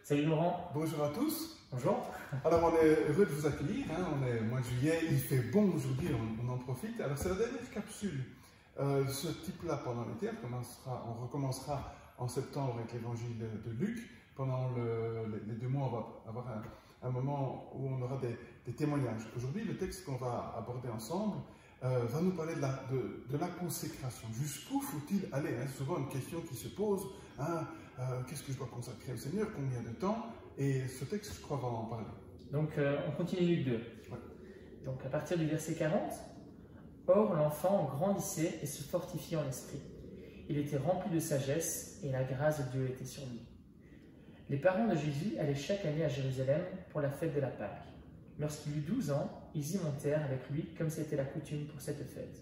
Salut Laurent. Bonjour à tous. Bonjour. Alors on est heureux de vous accueillir, on est au mois de juillet, il fait bon aujourd'hui, on en profite. Alors c'est la dernière capsule de ce type-là pendant l'été, on recommencera en septembre avec l'évangile de Luc. Pendant les 2 mois, on va avoir un moment où on aura des témoignages. Aujourd'hui, le texte qu'on va aborder ensemble va nous parler de la consécration. Jusqu'où faut-il aller? C'est souvent une question qui se pose. Qu'est-ce que je dois consacrer au Seigneur? Combien de temps? Et ce texte, je crois, va en parler. Donc, on continue Luc 2. Ouais. Donc, à partir du verset 40, « Or, l'enfant grandissait et se fortifiait en esprit. Il était rempli de sagesse et la grâce de Dieu était sur lui. Les parents de Jésus allaient chaque année à Jérusalem pour la fête de la Pâque. Lorsqu'il eut 12 ans, ils y montèrent avec lui comme c'était la coutume pour cette fête.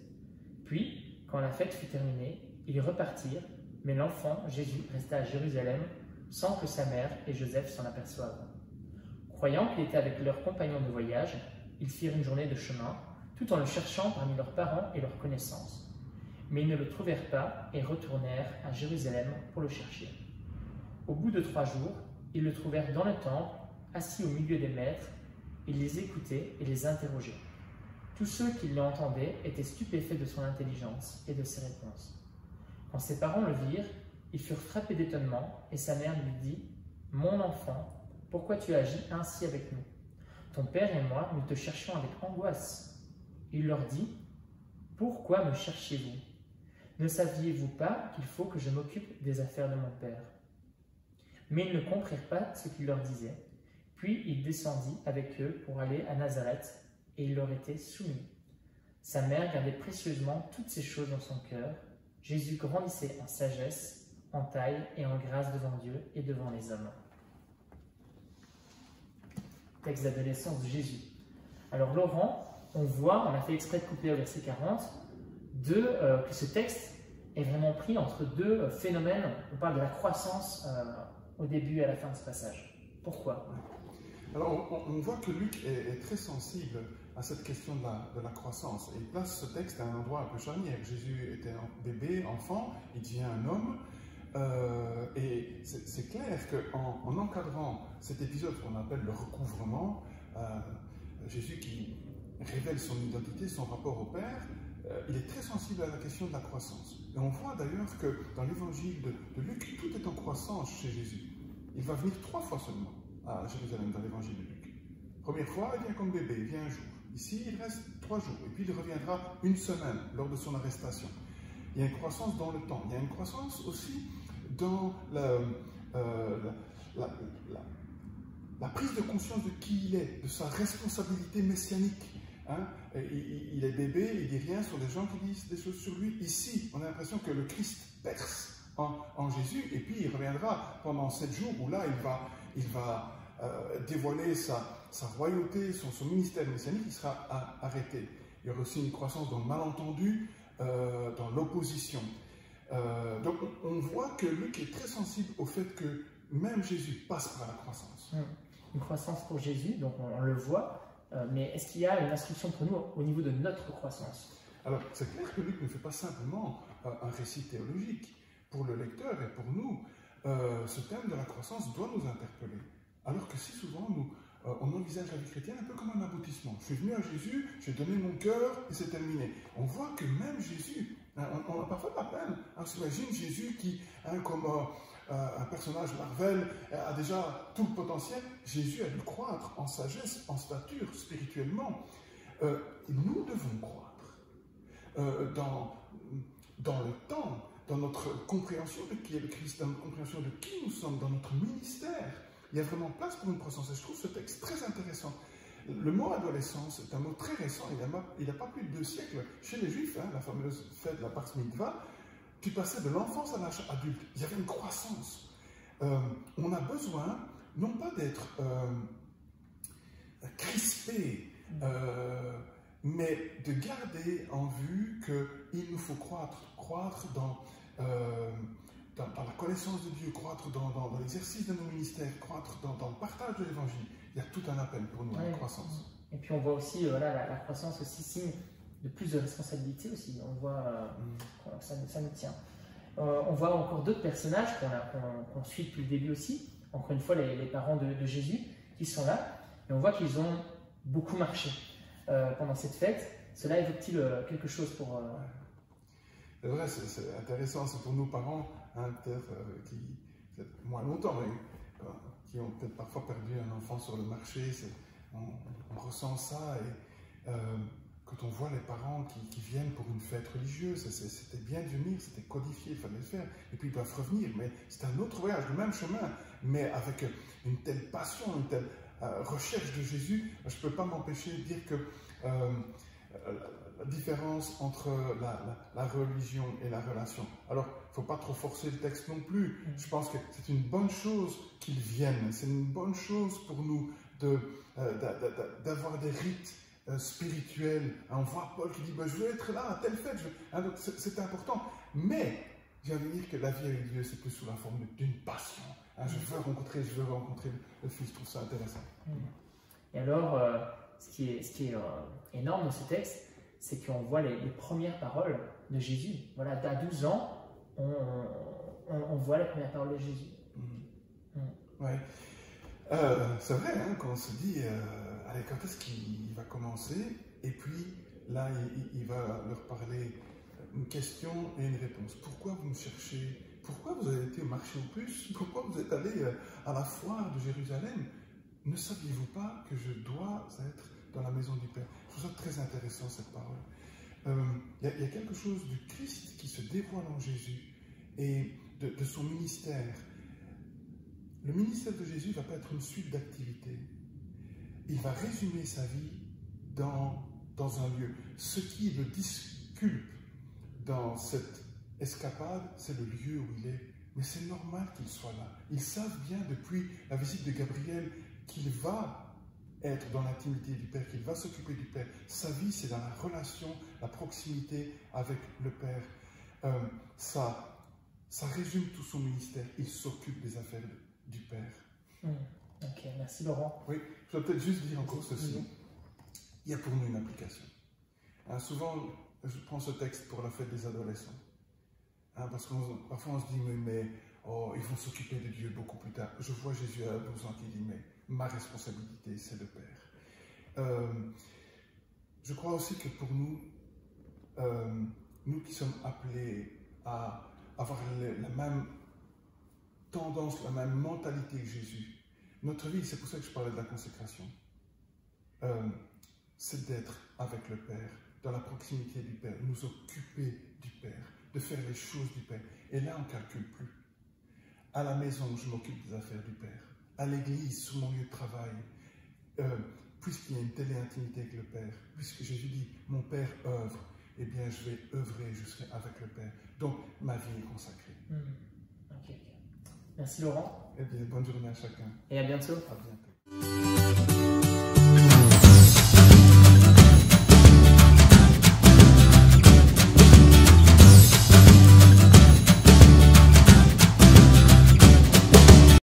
Puis, quand la fête fut terminée, ils repartirent, mais l'enfant, Jésus, resta à Jérusalem sans que sa mère et Joseph s'en aperçoivent. Croyant qu'il était avec leurs compagnons de voyage, ils firent une journée de chemin, tout en le cherchant parmi leurs parents et leurs connaissances. Mais ils ne le trouvèrent pas et retournèrent à Jérusalem pour le chercher. Au bout de 3 jours, ils le trouvèrent dans le temple, assis au milieu des maîtres. Il les écoutait et les interrogeait. Tous ceux qui l'entendaient étaient stupéfaits de son intelligence et de ses réponses. Quand ses parents le virent, ils furent frappés d'étonnement, et sa mère lui dit « Mon enfant, pourquoi tu agis ainsi avec nous? Ton père et moi, nous te cherchions avec angoisse. » Il leur dit « Pourquoi me cherchez-vous? Ne saviez-vous pas qu'il faut que je m'occupe des affaires de mon père ?» Mais ils ne comprirent pas ce qu'il leur disait. Puis il descendit avec eux pour aller à Nazareth, et il leur était soumis. Sa mère gardait précieusement toutes ces choses dans son cœur. Jésus grandissait en sagesse, en taille et en grâce devant Dieu et devant les hommes. Texte d'adolescence de Jésus. Alors Laurent, on a fait exprès de couper au verset 40, que ce texte est vraiment pris entre 2 phénomènes. On parle de la croissance au début et à la fin de ce passage. Pourquoi? Alors on voit que Luc est très sensible à cette question de la croissance. Et il place ce texte à un endroit un peu charnière. Jésus était un bébé, enfant, il devient un homme. Et c'est clair qu'en encadrant cet épisode qu'on appelle le recouvrement, Jésus qui révèle son identité, son rapport au Père, il est très sensible à la question de la croissance. Et on voit d'ailleurs que dans l'évangile de Luc, tout est en croissance chez Jésus. Il va venir 3 fois seulement à Jérusalem dans l'évangile de Luc. Première fois, il vient comme bébé, il vient un jour. Ici, il reste 3 jours. Et puis, il reviendra 1 semaine lors de son arrestation. Il y a une croissance dans le temps. Il y a une croissance aussi dans la prise de conscience de qui il est, de sa responsabilité messianique. Il est bébé, il ne dit rien sur des gens qui disent des choses sur lui. Ici, on a l'impression que le Christ perce en Jésus, et puis il reviendra pendant 7 jours où là, il va dévoiler sa royauté, son ministère messianique, il sera arrêté. Il y aura aussi une croissance dans le malentendu, dans l'opposition. Donc on voit que Luc est très sensible au fait que même Jésus passe par la croissance. Une croissance pour Jésus, donc on le voit, mais est-ce qu'il y a une instruction pour nous au niveau de notre croissance? Alors c'est clair que Luc ne fait pas simplement un récit théologique. Pour le lecteur et pour nous, ce thème de la croissance doit nous interpeller. Alors que si souvent, on envisage la vie chrétienne un peu comme un aboutissement. Je suis venu à Jésus, j'ai donné mon cœur et c'est terminé. On voit que même Jésus, on a parfois la peine. On s'imagine Jésus qui, comme un personnage Marvel, a déjà tout le potentiel. Jésus a dû croître en sagesse, en stature, spirituellement. Nous devons croître dans le temps, dans notre compréhension de qui est le Christ, dans notre compréhension de qui nous sommes, dans notre ministère. Il y a vraiment place pour une croissance. Et je trouve ce texte très intéressant. Le mot adolescence est un mot très récent. Il n'a pas plus de 2 siècles. Chez les Juifs, la fameuse fête de la Bar Mitzvah, tu passais de l'enfance à l'âge adulte. Il y avait une croissance. On a besoin, non pas d'être crispé, mais de garder en vue qu'il nous faut croître dans la connaissance de Dieu, croître dans l'exercice de nos ministères, croître dans le partage de l'Évangile. Il y a tout un appel pour nous à la croissance. Et puis on voit aussi la croissance aussi signe de plus de responsabilité aussi. On voit ça nous tient. On voit encore d'autres personnages qu'on suit depuis le début aussi. encore une fois, les parents de Jésus qui sont là. Et on voit qu'ils ont beaucoup marché pendant cette fête. Cela évoque-t-il quelque chose pour... C'est vrai, c'est intéressant. C'est pour nous parents, hein, peut-être qui, peut-être moins longtemps, mais qui ont peut-être parfois perdu un enfant sur le marché. On ressent ça. Et quand on voit les parents qui viennent pour une fête religieuse, c'était bien de venir, c'était codifié, il fallait le faire. Et puis ils doivent revenir, mais c'est un autre voyage, le même chemin, mais avec une telle passion, une telle recherche de Jésus. Je ne peux pas m'empêcher de dire que la différence entre la religion et la relation. Alors, il ne faut pas trop forcer le texte non plus. Je pense que c'est une bonne chose qu'ils viennent. C'est une bonne chose pour nous d'avoir des rites spirituels. On voit Paul qui dit je veux être là à telle fête. Donc c'est important. Mais j'ai envie de dire que la vie avec Dieu, c'est plus sous la forme d'une passion. Je veux rencontrer le Fils. Je trouve ça intéressant. Et alors, ce qui est énorme dans ce texte, c'est qu'on voit les premières paroles de Jésus. Voilà, à 12 ans, on voit les premières paroles de Jésus. Ouais. C'est vrai, hein, quand on se dit, allez, quand est-ce qu'il va commencer? Et puis, là, il va leur parler une question et une réponse. Pourquoi vous me cherchez? Pourquoi vous avez été au marché aux puces? Pourquoi vous êtes allé à la foire de Jérusalem? Ne saviez-vous pas que je dois être dans la maison du Père? Je trouve ça très intéressant, cette parole. Il y a quelque chose du Christ qui se dévoile en Jésus et de son ministère. Le ministère de Jésus ne va pas être une suite d'activités. Il va résumer sa vie dans un lieu. Ce qui le disculpe dans cette escapade, c'est le lieu où il est. Mais c'est normal qu'il soit là. Ils savent bien depuis la visite de Gabriel qu'il va être dans l'intimité du Père, qu'il va s'occuper du Père. Sa vie, c'est dans la relation, la proximité avec le Père. Ça résume tout son ministère. Il s'occupe des affaires du Père. Ok, merci Laurent. Oui, je dois peut-être juste dire encore ceci. Il y a pour nous une application. Souvent, je prends ce texte pour la fête des adolescents. Parce que parfois on se dit, mais ils vont s'occuper de Dieu beaucoup plus tard. Je vois Jésus à 12 ans qui dit, mais ma responsabilité, c'est le Père. Je crois aussi que pour nous, nous qui sommes appelés à avoir la même tendance, la même mentalité que Jésus, notre vie, c'est pour ça que je parlais de la consécration, c'est d'être avec le Père, dans la proximité du Père, nous occuper du Père, de faire les choses du Père. Et là, on ne calcule plus. À la maison, je m'occupe des affaires du Père. À l'église, sur mon lieu de travail, puisqu'il y a une telle intimité avec le Père, puisque Jésus dit, mon Père œuvre, eh bien, je vais œuvrer, je serai avec le Père. Donc, ma vie est consacrée. Ok. Merci Laurent. Eh bien, bonne journée à chacun. Et à bientôt. À bientôt.